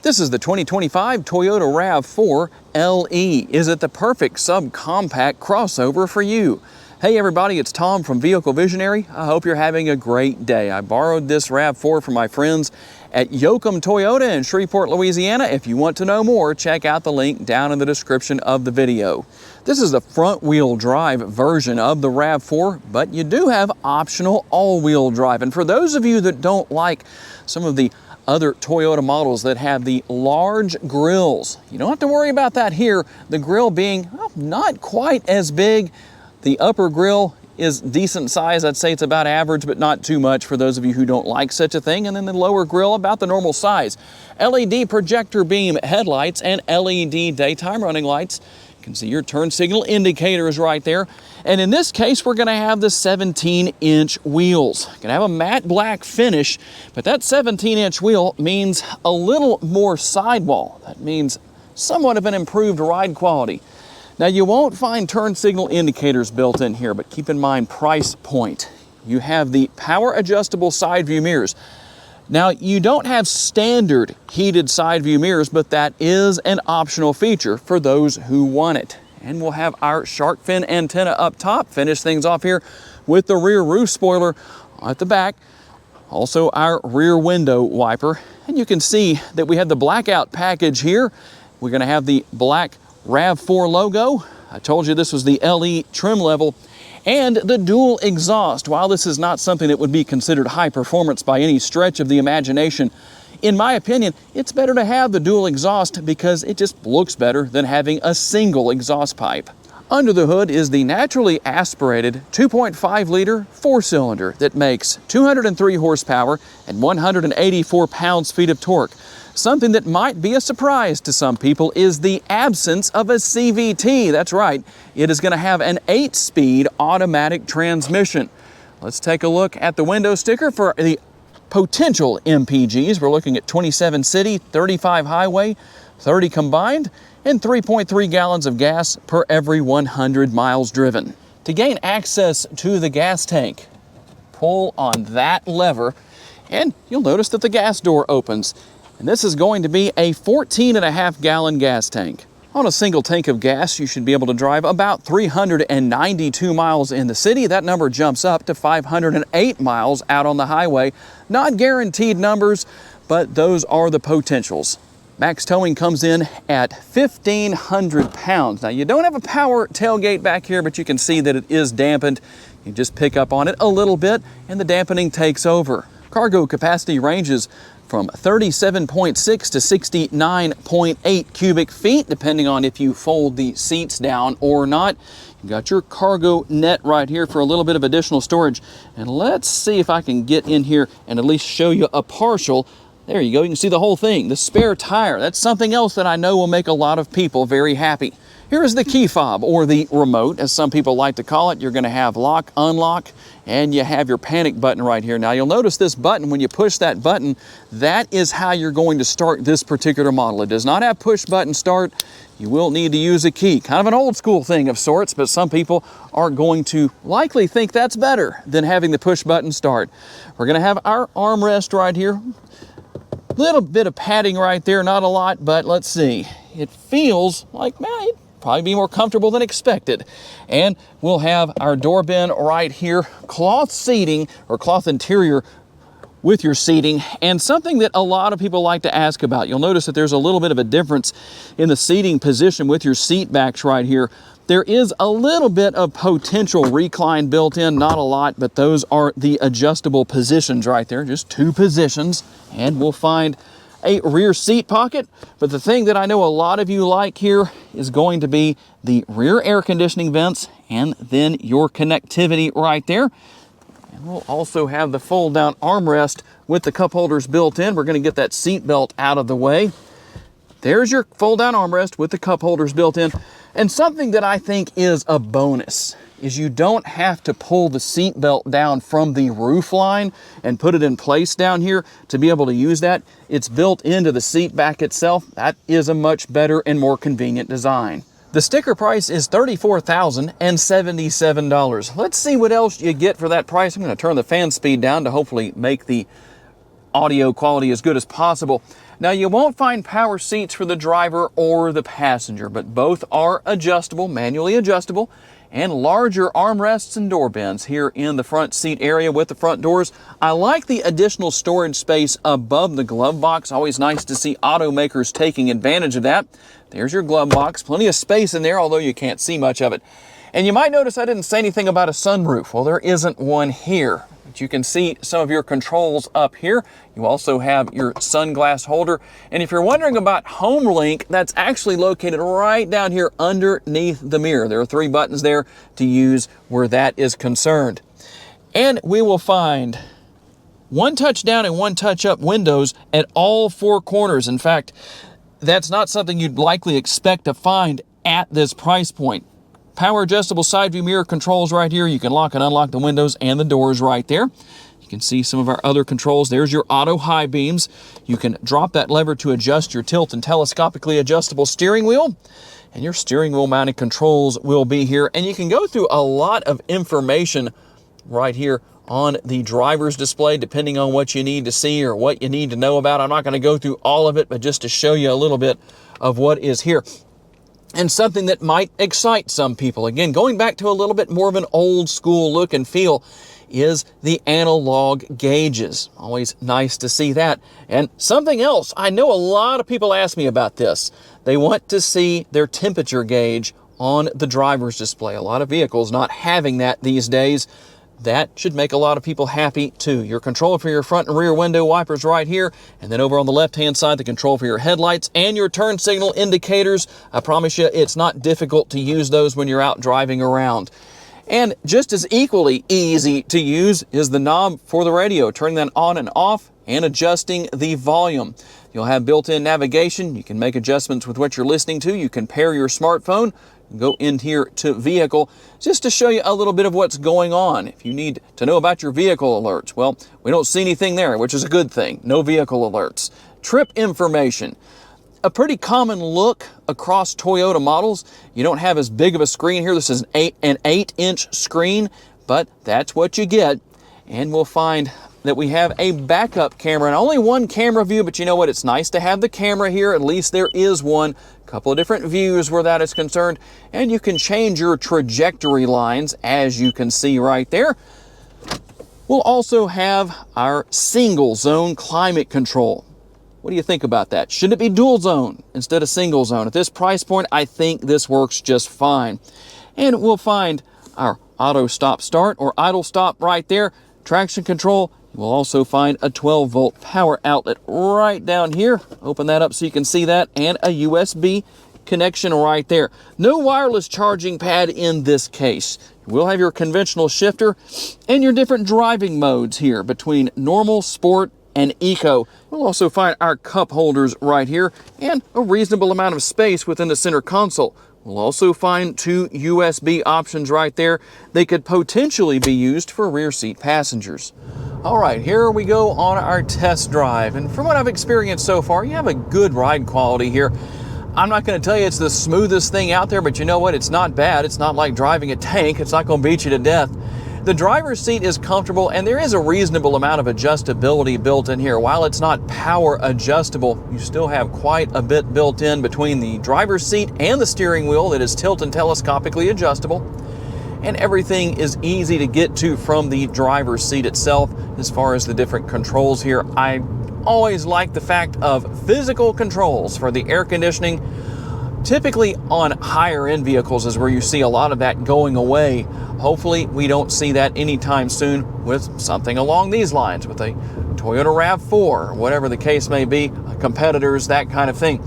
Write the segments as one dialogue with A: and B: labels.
A: This is the 2025 Toyota RAV4 LE. Is it the perfect subcompact crossover for you? Hey everybody, it's Tom from Vehicle Visionary. I hope you're having a great day. I borrowed this RAV4 from my friends at Yoakum Toyota in Shreveport, Louisiana. If you want to know more, check out the link down in the description of the video. This is the front-wheel drive version of the RAV4, but you do have optional all-wheel drive. And for those of you that don't like some of the other Toyota models that have the large grills, you don't have to worry about that here. The grill being not quite as big. The upper grill is decent size. I'd say it's about average, but not too much for those of you who don't like such a thing. And then the lower grill, about the normal size. LED projector beam headlights and LED daytime running lights. You can see your turn signal indicators right there. And in this case, we're gonna have the 17-inch wheels. Gonna have a matte black finish, but that 17-inch wheel means a little more sidewall. That means somewhat of an improved ride quality. Now, you won't find turn signal indicators built in here, but keep in mind price point. You have the power adjustable side view mirrors. Now, you don't have standard heated side view mirrors, but that is an optional feature for those who want it. And we'll have our shark fin antenna up top, finish things off here with the rear roof spoiler at the back. Also our rear window wiper. And you can see that we have the blackout package here. We're gonna have the black RAV4 logo. I told you this was the LE trim level, and the dual exhaust. While this is not something that would be considered high performance by any stretch of the imagination, in my opinion, it's better to have the dual exhaust because it just looks better than having a single exhaust pipe. Under the hood is the naturally aspirated 2.5-liter four-cylinder that makes 203 horsepower and 184 pounds-feet of torque. Something that might be a surprise to some people is the absence of a CVT. That's right, it is going to have an 8-speed automatic transmission. Let's take a look at the window sticker for the potential MPGs. We're looking at 27 city, 35 highway, 30 combined, and 3.3 gallons of gas per every 100 miles driven. To gain access to the gas tank, pull on that lever, and you'll notice that the gas door opens. And this is going to be a 14.5 gallon gas tank. On a single tank of gas, you should be able to drive about 392 miles in the city. That number jumps up to 508 miles out on the highway. Not guaranteed numbers, but those are the potentials. Max towing comes in at 1,500 pounds. Now, you don't have a power tailgate back here, but you can see that it is dampened. You just pick up on it a little bit, and the dampening takes over. Cargo capacity ranges from 37.6 to 69.8 cubic feet, depending on if you fold the seats down or not. You got your cargo net right here for a little bit of additional storage. And let's see if I can get in here and at least show you a partial. There you go, you can see the whole thing. The spare tire, that's something else that I know will make a lot of people very happy. Here is the key fob, or the remote, as some people like to call it. You're gonna have lock, unlock, and you have your panic button right here. Now, you'll notice this button, when you push that button, that is how you're going to start this particular model. It does not have push button start. You will need to use a key. Kind of an old school thing of sorts, but some people are going to likely think that's better than having the push button start. We're gonna have our armrest right here. Little bit of padding right there, not a lot, but let's see. It feels like, man, it'd probably be more comfortable than expected. And we'll have our door bin right here, cloth seating or cloth interior with your seating, and something that a lot of people like to ask about. You'll notice that there's a little bit of a difference in the seating position with your seat backs right here. There is a little bit of potential recline built in, not a lot, but those are the adjustable positions right there, just 2 positions. And we'll find a rear seat pocket. But the thing that I know a lot of you like here is going to be the rear air conditioning vents and then your connectivity right there. And we'll also have the fold down armrest with the cup holders built in. We're going to get that seat belt out of the way. There's your fold down armrest with the cup holders built in. And something that I think is a bonus is you don't have to pull the seat belt down from the roof line and put it in place down here to be able to use that. It's built into the seat back itself. That is a much better and more convenient design. The sticker price is $34,077. Let's see what else you get for that price. I'm going to turn the fan speed down to hopefully make the audio quality as good as possible. Now, you won't find power seats for the driver or the passenger, but both are adjustable, manually adjustable, and larger armrests and door bins here in the front seat area with the front doors. I like the additional storage space above the glove box. Always nice to see automakers taking advantage of that. There's your glove box, plenty of space in there, although you can't see much of it. And you might notice I didn't say anything about a sunroof. Well, there isn't one here. But you can see some of your controls up here. You also have your sunglass holder. And if you're wondering about Home Link, that's actually located right down here underneath the mirror. There are 3 buttons there to use where that is concerned. And we will find 1 touch down and 1 touch up windows at all 4 corners. In fact, that's not something you'd likely expect to find at this price point. Power adjustable side view mirror controls right here. You can lock and unlock the windows and the doors right there. You can see some of our other controls. There's your auto high beams. You can drop that lever to adjust your tilt and telescopically adjustable steering wheel. And your steering wheel mounted controls will be here. And you can go through a lot of information right here on the driver's display, depending on what you need to see or what you need to know about. I'm not going to go through all of it, but just to show you a little bit of what is here. And something that might excite some people, again, going back to a little bit more of an old school look and feel, is the analog gauges. Always nice to see that. And something else, I know a lot of people ask me about this. They want to see their temperature gauge on the driver's display. A lot of vehicles not having that these days. That should make a lot of people happy too. Your control for your front and rear window wipers right here, and then over on the left-hand side, the control for your headlights and your turn signal indicators. I promise you, it's not difficult to use those when you're out driving around. And just as equally easy to use is the knob for the radio, turning that on and off and adjusting the volume. You'll have built-in navigation. You can make adjustments with what you're listening to. You can pair your smartphone. Go in here to vehicle just to show you a little bit of what's going on. If you need to know about your vehicle alerts, well, we don't see anything there, which is a good thing. No vehicle alerts. Trip information. A pretty common look across Toyota models. You don't have as big of a screen here. This is an 8-inch screen, but that's what you get. And we'll find that we have a backup camera, and only 1 camera view, but you know what? It's nice to have the camera here. At least there is one. A couple of different views where that is concerned, and you can change your trajectory lines, as you can see right there. We'll also have our single zone climate control. What do you think about that? Should it be dual zone instead of single zone? At this price point, I think this works just fine. And we'll find our auto stop start or idle stop right there. Traction control. We'll also find a 12-volt power outlet right down here. Open that up so you can see that, and a USB connection right there. No wireless charging pad in this case. We'll have your conventional shifter and your different driving modes here between normal, sport, and eco. We'll also find our cup holders right here and a reasonable amount of space within the center console. We'll also find 2 USB options right there. They could potentially be used for rear seat passengers. All right, here we go on our test drive. And from what I've experienced so far, you have a good ride quality here. I'm not going to tell you it's the smoothest thing out there, but you know what? It's not bad. It's not like driving a tank. It's not going to beat you to death. The driver's seat is comfortable, and there is a reasonable amount of adjustability built in here. While it's not power adjustable, you still have quite a bit built in between the driver's seat and the steering wheel that is tilt and telescopically adjustable. And everything is easy to get to from the driver's seat itself as far as the different controls here. I always like the fact of physical controls for the air conditioning. Typically on higher end vehicles is where you see a lot of that going away. Hopefully we don't see that anytime soon with something along these lines, with a Toyota RAV4 or whatever the case may be, competitors, that kind of thing.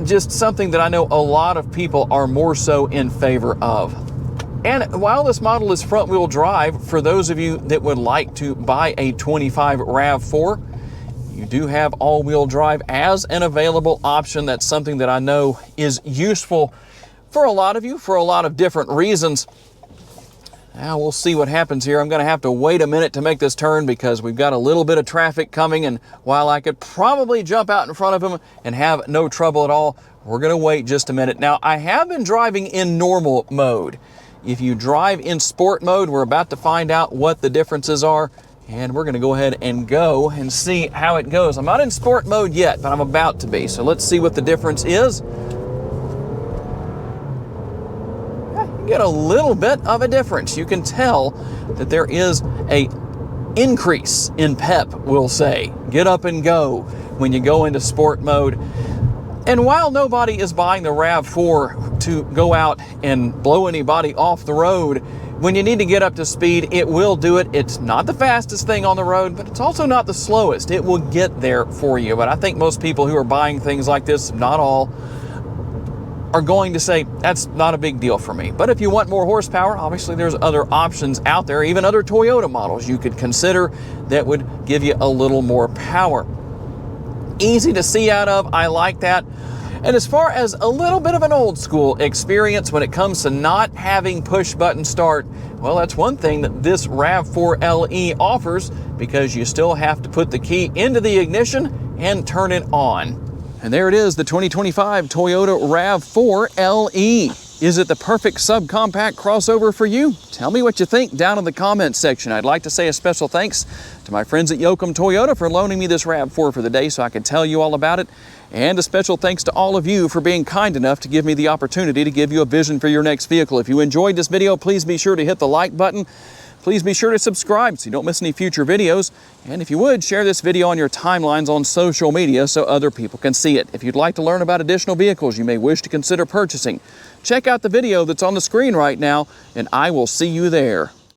A: Just something that I know a lot of people are more so in favor of. And while this model is front wheel drive, for those of you that would like to buy a 25 RAV4, you do have all-wheel drive as an available option. That's something that I know is useful for a lot of you for a lot of different reasons. Now we'll see what happens here. I'm going to have to wait a minute to make this turn because we've got a little bit of traffic coming, and while I could probably jump out in front of them and have no trouble at all, we're going to wait just a minute. Now, I have been driving in normal mode. If you drive in sport mode, we're about to find out what the differences are. And we're gonna go ahead and go and see how it goes. I'm not in sport mode yet, but I'm about to be. So let's see what the difference is. You get a little bit of a difference. You can tell that there is a increase in pep, we'll say. Get up and go when you go into sport mode. And while nobody is buying the RAV4 to go out and blow anybody off the road, when you need to get up to speed, it will do it. It's not the fastest thing on the road, but it's also not the slowest. It will get there for you. But I think most people who are buying things like this, not all, are going to say, that's not a big deal for me. But if you want more horsepower, obviously there's other options out there, even other Toyota models you could consider that would give you a little more power. Easy to see out of, I like that. And as far as a little bit of an old school experience when it comes to not having push button start, well, that's one thing that this RAV4 LE offers, because you still have to put the key into the ignition and turn it on. And there it is, the 2025 Toyota RAV4 LE. Is it the perfect subcompact crossover for you? Tell me what you think down in the comments section. I'd like to say a special thanks to my friends at Yoakum Toyota for loaning me this RAV4 for the day so I could tell you all about it. And a special thanks to all of you for being kind enough to give me the opportunity to give you a vision for your next vehicle. If you enjoyed this video, please be sure to hit the like button. Please be sure to subscribe so you don't miss any future videos. And if you would, share this video on your timelines on social media so other people can see it. If you'd like to learn about additional vehicles you may wish to consider purchasing, check out the video that's on the screen right now, and I will see you there.